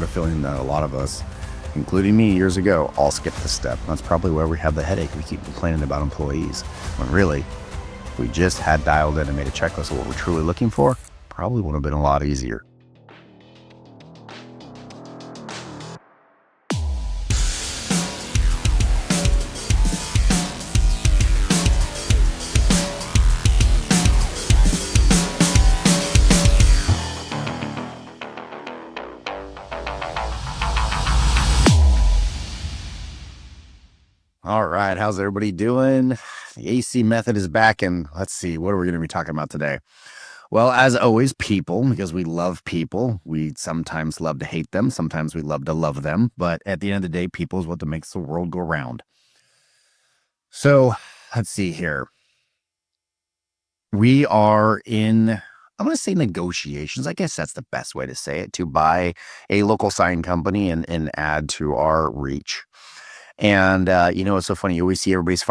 got a feeling that a lot of us, including me years ago, all skipped this step. That's probably where we have the headache. We keep complaining about employees, when really, if we just had dialed in and made a checklist of what we're truly looking for, probably would have been a lot easier. All right, how's everybody doing? The AC method is back, and let's see, what are we going to be talking about today? Well, as always, people, because we love people. We sometimes love to hate them, sometimes we love to love them, but at the end of the day, people is what makes the world go round. So let's see here. We are in, I'm going to say negotiations. I guess that's the best way to say it, to buy a local sign company and add to our reach. And, it's so funny. You always see everybody's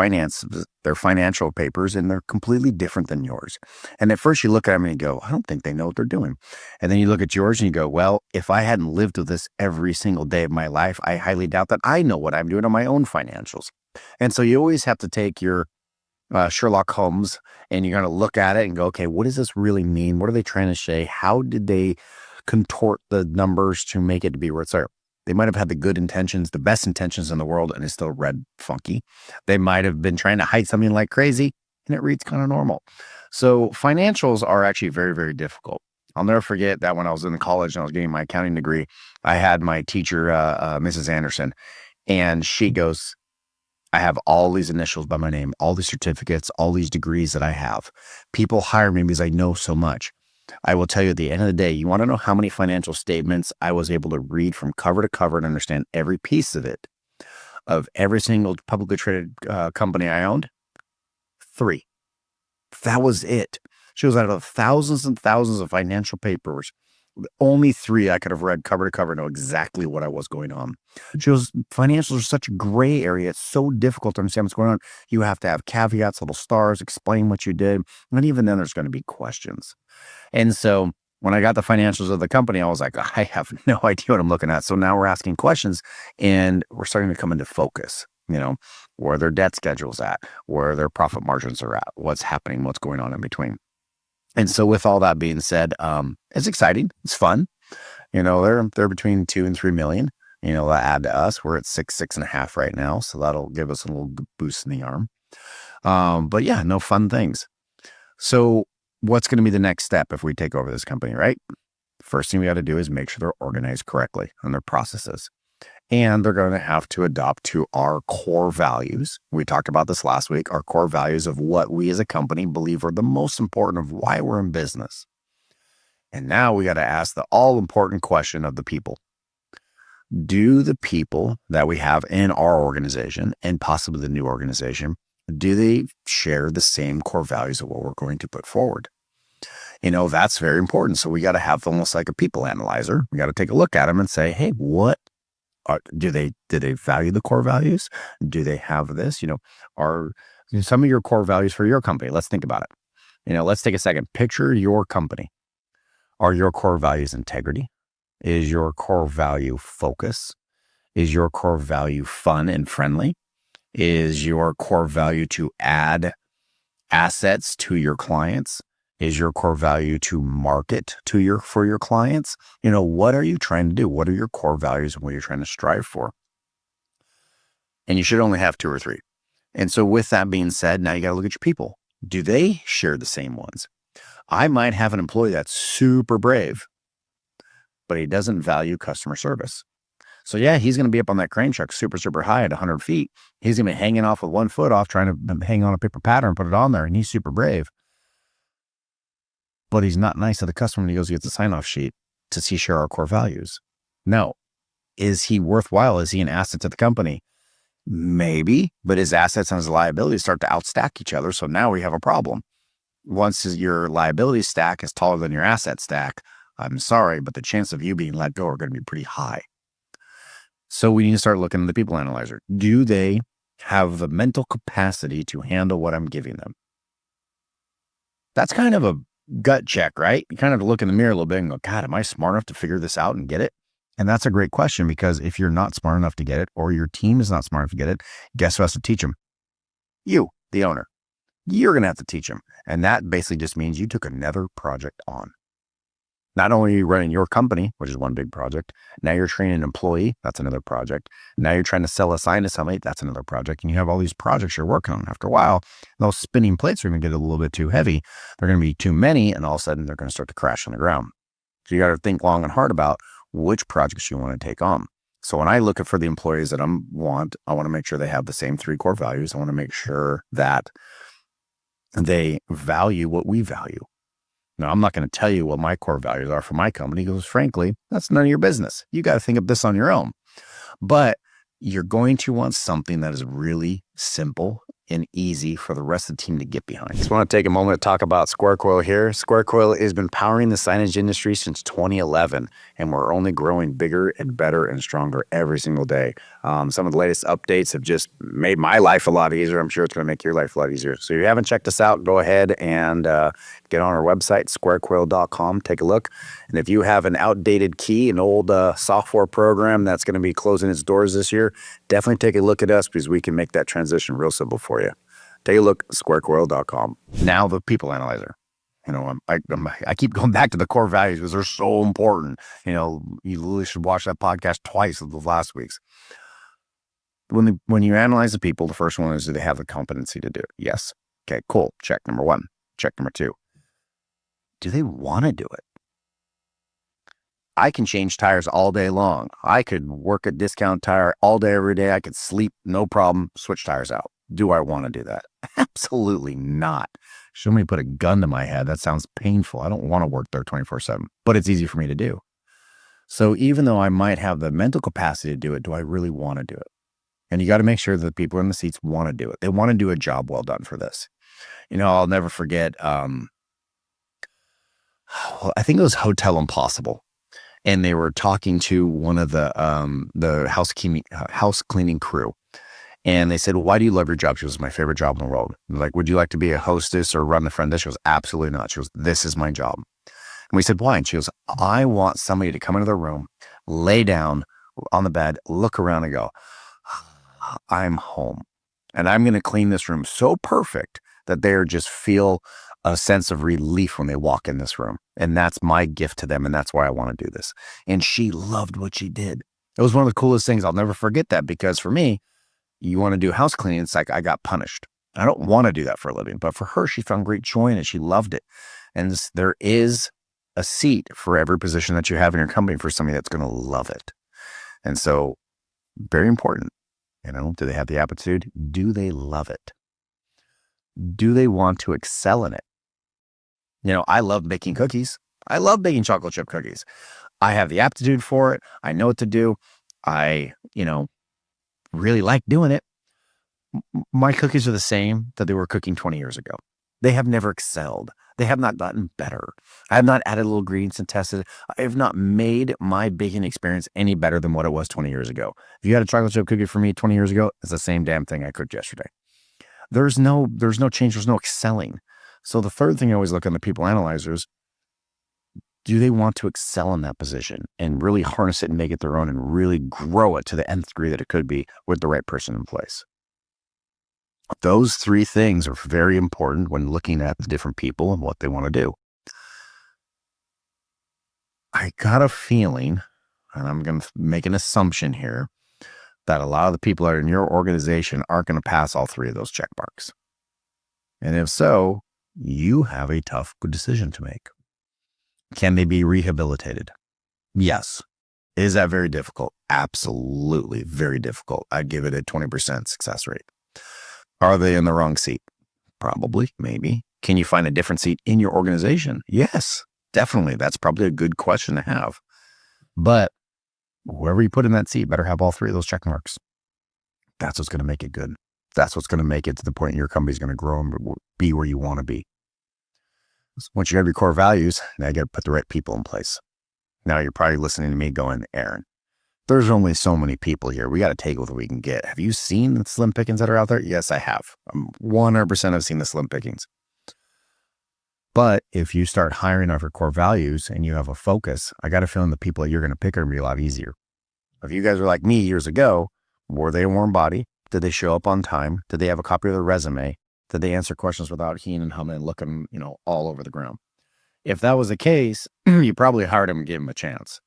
their financial papers, and they're completely different than yours. And at first you look at them and you go, I don't think they know what they're doing. And then you look at yours and you go, well, if I hadn't lived with this every single day of my life, I highly doubt that I know what I'm doing on my own financials. And so you always have to take your Sherlock Holmes and you're going to look at it and go, okay, what does this really mean? What are they trying to say? How did they contort the numbers to make it to be where it's there? They might have had the good intentions, the best intentions in the world, and it's still read funky. They might have been trying to hide something like crazy, and it reads kind of normal. So financials are actually very, very difficult. I'll never forget that when I was in college and I was getting my accounting degree, I had my teacher, Mrs. Anderson, and she goes, I have all these initials by my name, all these certificates, all these degrees that I have. People hire me because I know so much. I will tell you at the end of the day, you want to know how many financial statements I was able to read from cover to cover and understand every piece of it, of every single publicly traded company I owned? 3. That was it. She was out of thousands and thousands of financial papers. Only 3 I could have read cover to cover, know exactly what I was going on. She goes, financials are such a gray area. It's so difficult to understand what's going on. You have to have caveats, little stars, explain what you did. And even then there's going to be questions. And so when I got the financials of the company, I was like, I have no idea what I'm looking at. So now we're asking questions and we're starting to come into focus, where their debt schedule's at, where their profit margins are at, what's happening, what's going on in between. And so with all that being said, it's exciting. It's fun. They're between 2 and 3 million, they'll add to us. We're at 6.5 right now. So that'll give us a little boost in the arm. But yeah, no fun things. So what's going to be the next step if we take over this company, right? First thing we got to do is make sure they're organized correctly on their processes. And they're going to have to adopt to our core values. We talked about this last week, our core values of what we as a company believe are the most important of why we're in business. And now we got to ask the all-important question of the people. Do the people that we have in our organization and possibly the new organization, do they share the same core values of what we're going to put forward? That's very important. So we got to have almost like a people analyzer. We got to take a look at them and say, hey, do they value the core values? Do they have this? Are some of your core values for your company? Let's think about it. Let's take a second. Picture your company. Are your core values integrity? Is your core value focus? Is your core value fun and friendly? Is your core value to add assets to your clients? Is your core value to market for your clients? What are you trying to do? What are your core values and what you're trying to strive for? And you should only have 2 or 3. And so with that being said, now you got to look at your people. Do they share the same ones? I might have an employee that's super brave, but he doesn't value customer service. So yeah, he's going to be up on that crane truck super, super high at 100 feet. He's going to be hanging off with 1 foot off, trying to hang on a paper pattern, put it on there, and he's super brave. But he's not nice to the customer when he goes to get the sign-off sheet to share our core values. No. Is he worthwhile? Is he an asset to the company? Maybe, but his assets and his liabilities start to outstack each other. So now we have a problem. Once your liability stack is taller than your asset stack, I'm sorry, but the chance of you being let go are going to be pretty high. So we need to start looking at the people analyzer. Do they have the mental capacity to handle what I'm giving them? That's kind of a gut check, right? You kind of look in the mirror a little bit and go, God, am I smart enough to figure this out and get it? And that's a great question, because if you're not smart enough to get it, or your team is not smart enough to get it, guess who has to teach them? You, the owner. You're going to have to teach them. And that basically just means you took another project on. Not only are you running your company, which is one big project, now you're training an employee, that's another project. Now you're trying to sell a sign to somebody, that's another project. And you have all these projects you're working on. After a while, those spinning plates are going to get a little bit too heavy. They're going to be too many, and all of a sudden they're going to start to crash on the ground. So you got to think long and hard about which projects you want to take on. So when I look for the employees that I want to make sure they have the same 3 core values. I want to make sure that they value what we value. Now, I'm not going to tell you what my core values are for my company, because frankly, that's none of your business. You got to think of this on your own. But you're going to want something that is really simple and easy for the rest of the team to get behind. Just want to take a moment to talk about Square Coil here. Square Coil has been powering the signage industry since 2011, and we're only growing bigger and better and stronger every single day. Some of the latest updates have just made my life a lot easier. I'm sure it's going to make your life a lot easier. So if you haven't checked us out, go ahead and get on our website, squarecoil.com, take a look. And if you have an outdated key, an old software program that's going to be closing its doors this year, definitely take a look at us, because we can make that transition real simple for you. Take a look, squarecoil.com. Now the people analyzer. I keep going back to the core values because they're so important. You literally should watch that podcast twice of the last week's. When you analyze the people, the first one is, do they have the competency to do it? Yes. Okay, cool. Check number 1. Check number 2. Do they want to do it? I can change tires all day long. I could work at Discount Tire all day, every day. I could sleep, no problem, switch tires out. Do I want to do that? Absolutely not. Somebody put a gun to my head. That sounds painful. I don't want to work there 24/7, but it's easy for me to do. So even though I might have the mental capacity to do it, do I really want to do it? And you got to make sure that the people in the seats want to do it. They want to do a job well done for this. I'll never forget, I think it was Hotel Impossible. And they were talking to one of the house cleaning crew. And they said, well, why do you love your job? She goes, my favorite job in the world. Like, would you like to be a hostess or run the front desk? She goes, absolutely not. She goes, this is my job. And we said, why? And she goes, I want somebody to come into the room, lay down on the bed, look around and go, I'm home. And I'm going to clean this room so perfect that they just feel a sense of relief when they walk in this room. And that's my gift to them. And that's why I want to do this. And she loved what she did. It was one of the coolest things. I'll never forget that, because for me, you want to do house cleaning, it's like I got punished. I don't want to do that for a living. But for her, she found great joy in it. She loved it. And there is a seat for every position that you have in your company for somebody that's going to love it. And so, very important. Do they have the aptitude? Do they love it? Do they want to excel in it? I love baking cookies. I love baking chocolate chip cookies. I have the aptitude for it. I know what to do. I, really like doing it. My cookies are the same that they were cooking 20 years ago. They have never excelled. They have not gotten better. I have not added little ingredients and tested it. I have not made my baking experience any better than what it was 20 years ago. If you had a chocolate chip cookie for me 20 years ago, it's the same damn thing I cooked yesterday. There's no change. There's no excelling. So the third thing I always look on the people analyzers, do they want to excel in that position and really harness it and make it their own and really grow it to the nth degree that it could be with the right person in place? Those 3 things are very important when looking at the different people and what they want to do. I got a feeling, and I'm going to make an assumption here, that a lot of the people that are in your organization aren't going to pass all 3 of those check marks. And if so, you have a tough decision to make. Can they be rehabilitated? Yes. Is that very difficult? Absolutely very difficult. I'd give it a 20% success rate. Are they in the wrong seat? Probably, maybe. Can you find a different seat in your organization? Yes, definitely. That's probably a good question to have. But whoever you put in that seat better have all 3 of those check marks. That's what's going to make it good. That's what's going to make it to the point your company's going to grow and be where you want to be. Once you have your core values, now you got to put the right people in place. Now you're probably listening to me going, Aaron, there's only so many people here. We got to take what we can get. Have you seen the slim pickings that are out there? Yes, I have. 100% have seen the slim pickings. But if you start hiring off your core values and you have a focus, I got a feeling the people that you're going to pick are going to be a lot easier. If you guys were like me years ago, were they a warm body? Did they show up on time? Did they have a copy of their resume? Did they answer questions without heeing and humming and looking, all over the ground? If that was the case, you probably hired them and gave them a chance.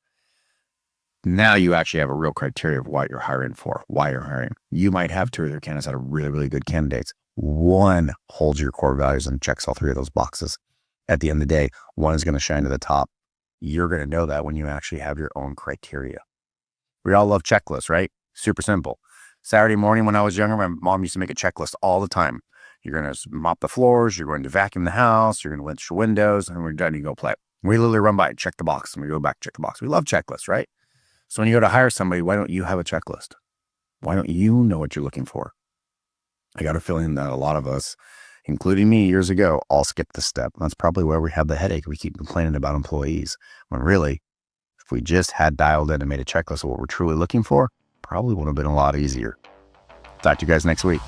Now you actually have a real criteria of what you're hiring for, why you're hiring. You might have 2 or 3 candidates that are really, really good candidates. One holds your core values and checks all 3 of those boxes. At the end of the day, one is going to shine to the top. You're going to know that when you actually have your own criteria. We all love checklists, right? Super simple. Saturday morning when I was younger, my mom used to make a checklist all the time. You're going to mop the floors, you're going to vacuum the house, you're going to lynch the windows, and we're done, you go play. We literally run by and check the box, and we go back, check the box. We love checklists, right? So when you go to hire somebody, why don't you have a checklist? Why don't you know what you're looking for? I got a feeling that a lot of us, including me years ago, all skipped this step. That's probably where we have the headache. We keep complaining about employees, when really, if we just had dialed in and made a checklist of what we're truly looking for, probably would have been a lot easier. Talk to you guys next week.